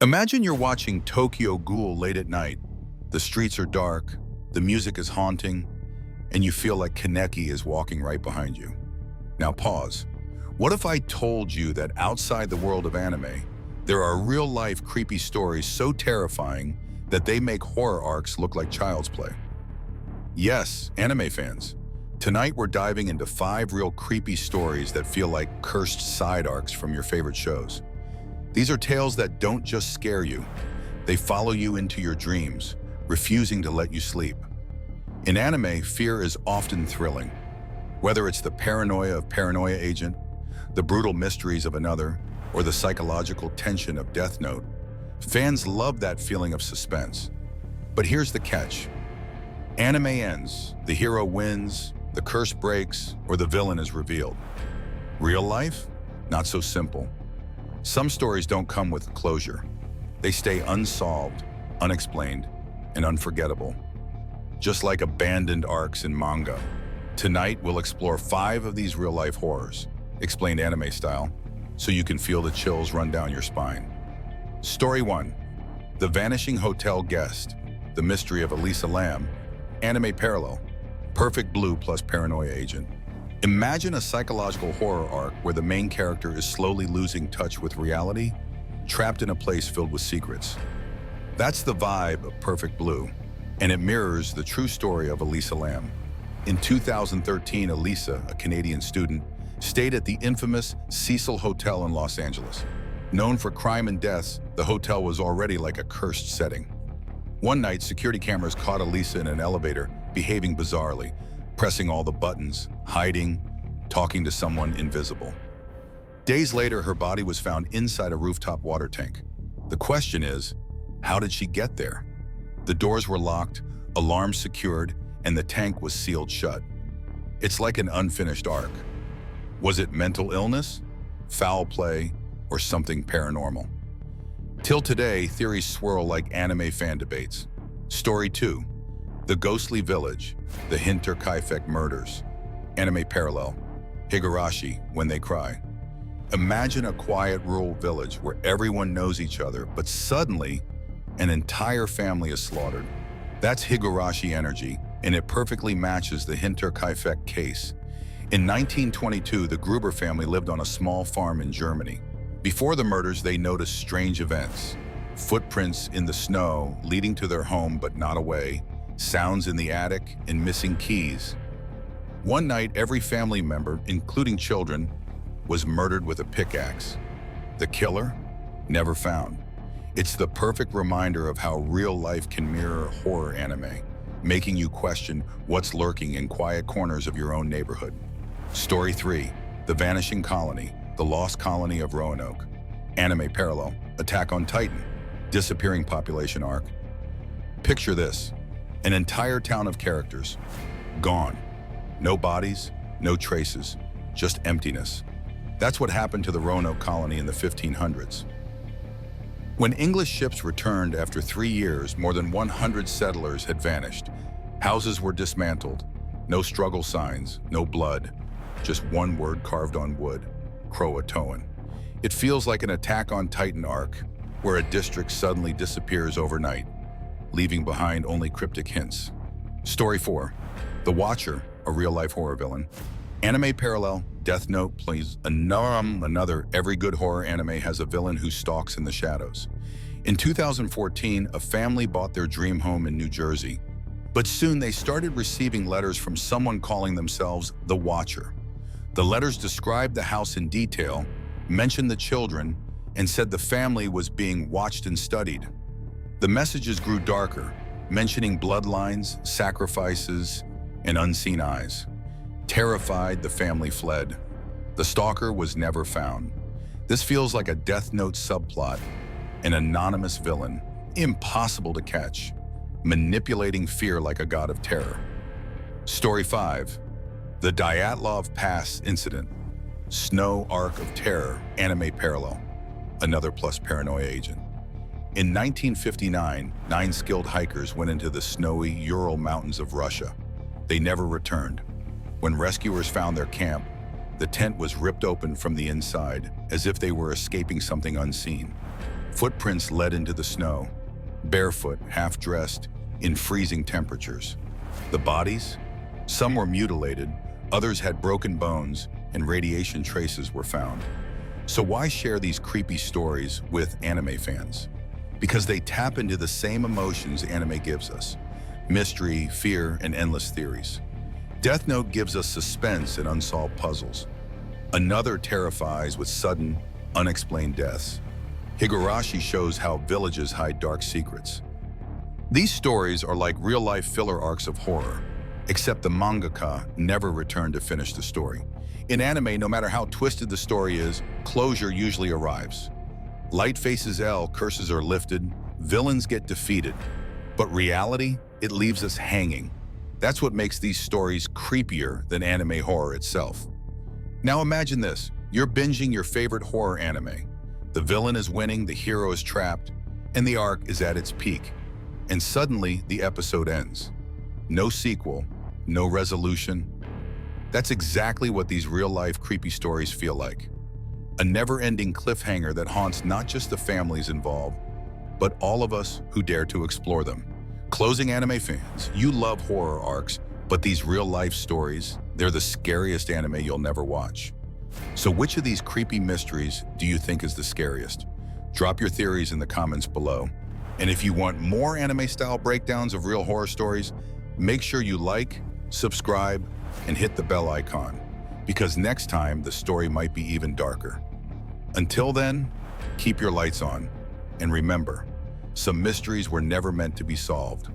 Imagine you're watching Tokyo Ghoul late at night. The streets are dark, the music is haunting, and you feel like Kaneki is walking right behind you. Now pause. What if I told you that outside the world of anime, there are real-life creepy stories so terrifying that they make horror arcs look like child's play? Yes, anime fans. Tonight we're diving into 5 real creepy stories that feel like cursed side arcs from your favorite shows. These are tales that don't just scare you, they follow you into your dreams, refusing to let you sleep. In anime, fear is often thrilling. Whether it's the paranoia of Paranoia Agent, the brutal mysteries of Another, or the psychological tension of Death Note, fans love that feeling of suspense. But here's the catch. Anime ends, the hero wins, the curse breaks, or the villain is revealed. Real life? Not so simple. Some stories don't come with closure. They stay unsolved, unexplained, and unforgettable. Just like abandoned arcs in manga. Tonight, we'll explore 5 of these real-life horrors, explained anime style, so you can feel the chills run down your spine. Story 1. The Vanishing Hotel Guest, The Mystery of Elisa Lam, Anime Parallel, Perfect Blue plus Paranoia Agent. Imagine a psychological horror arc where the main character is slowly losing touch with reality, trapped in a place filled with secrets. That's the vibe of Perfect Blue, and it mirrors the true story of Elisa Lam. In 2013, Elisa, a Canadian student, stayed at the infamous Cecil Hotel in Los Angeles. Known for crime and deaths, the hotel was already like a cursed setting. One night, security cameras caught Elisa in an elevator, behaving bizarrely, pressing all the buttons, hiding, talking to someone invisible. Days later, her body was found inside a rooftop water tank. The question is, how did she get there? The doors were locked, alarms secured, and the tank was sealed shut. It's like an unfinished arc. Was it mental illness, foul play, or something paranormal? Till today, theories swirl like anime fan debates. Story 2. The Ghostly Village, The Hinterkaifeck Murders, Anime Parallel, Higurashi, When They Cry. Imagine a quiet rural village where everyone knows each other, but suddenly, an entire family is slaughtered. That's Higurashi energy, and it perfectly matches the Hinterkaifeck case. In 1922, the Gruber family lived on a small farm in Germany. Before the murders, they noticed strange events. Footprints in the snow leading to their home but not away, sounds in the attic, and missing keys. One night, every family member, including children, was murdered with a pickaxe. The killer? Never found. It's the perfect reminder of how real life can mirror horror anime, making you question what's lurking in quiet corners of your own neighborhood. Story 3. The Vanishing Colony, The Lost Colony of Roanoke, Anime Parallel, Attack on Titan, Disappearing Population Arc. Picture this. An entire town of characters, gone. No bodies, no traces, just emptiness. That's what happened to the Roanoke colony in the 1500s. When English ships returned after 3 years, more than 100 settlers had vanished. Houses were dismantled, no struggle signs, no blood, just one word carved on wood, Croatoan. It feels like an Attack on Titan arc, where a district suddenly disappears overnight, leaving behind only cryptic hints. Story 4. The Watcher, a real-life horror villain. Anime Parallel, Death Note plays another every good horror anime has a villain who stalks in the shadows. In 2014, a family bought their dream home in New Jersey, but soon they started receiving letters from someone calling themselves the Watcher. The letters described the house in detail, mentioned the children, and said the family was being watched and studied. The messages grew darker, mentioning bloodlines, sacrifices, and unseen eyes. Terrified, the family fled. The stalker was never found. This feels like a Death Note subplot, an anonymous villain, impossible to catch, manipulating fear like a god of terror. Story 5. The Dyatlov Pass Incident, Snow Arc of Terror, Anime Parallel, Another plus Paranoia Agent. In 1959, 9 skilled hikers went into the snowy Ural Mountains of Russia. They never returned. When rescuers found their camp, the tent was ripped open from the inside, as if they were escaping something unseen. Footprints led into the snow, barefoot, half-dressed, in freezing temperatures. The bodies? Some were mutilated, others had broken bones, and radiation traces were found. So why share these creepy stories with anime fans? Because they tap into the same emotions anime gives us: mystery, fear, and endless theories. Death Note gives us suspense and unsolved puzzles. Another terrifies with sudden, unexplained deaths. Higurashi shows how villages hide dark secrets. These stories are like real-life filler arcs of horror, except the mangaka never returned to finish the story. In anime, no matter how twisted the story is, closure usually arrives. Light faces L, curses are lifted, villains get defeated. But reality, it leaves us hanging. That's what makes these stories creepier than anime horror itself. Now imagine this, you're binging your favorite horror anime. The villain is winning, the hero is trapped, and the arc is at its peak. And suddenly, the episode ends. No sequel, no resolution. That's exactly what these real-life creepy stories feel like. A never-ending cliffhanger that haunts not just the families involved, but all of us who dare to explore them. Closing anime fans, you love horror arcs, but these real-life stories, they're the scariest anime you'll never watch. So which of these creepy mysteries do you think is the scariest? Drop your theories in the comments below. And if you want more anime-style breakdowns of real horror stories, make sure you like, subscribe, and hit the bell icon, because next time the story might be even darker. Until then, keep your lights on, and remember, some mysteries were never meant to be solved.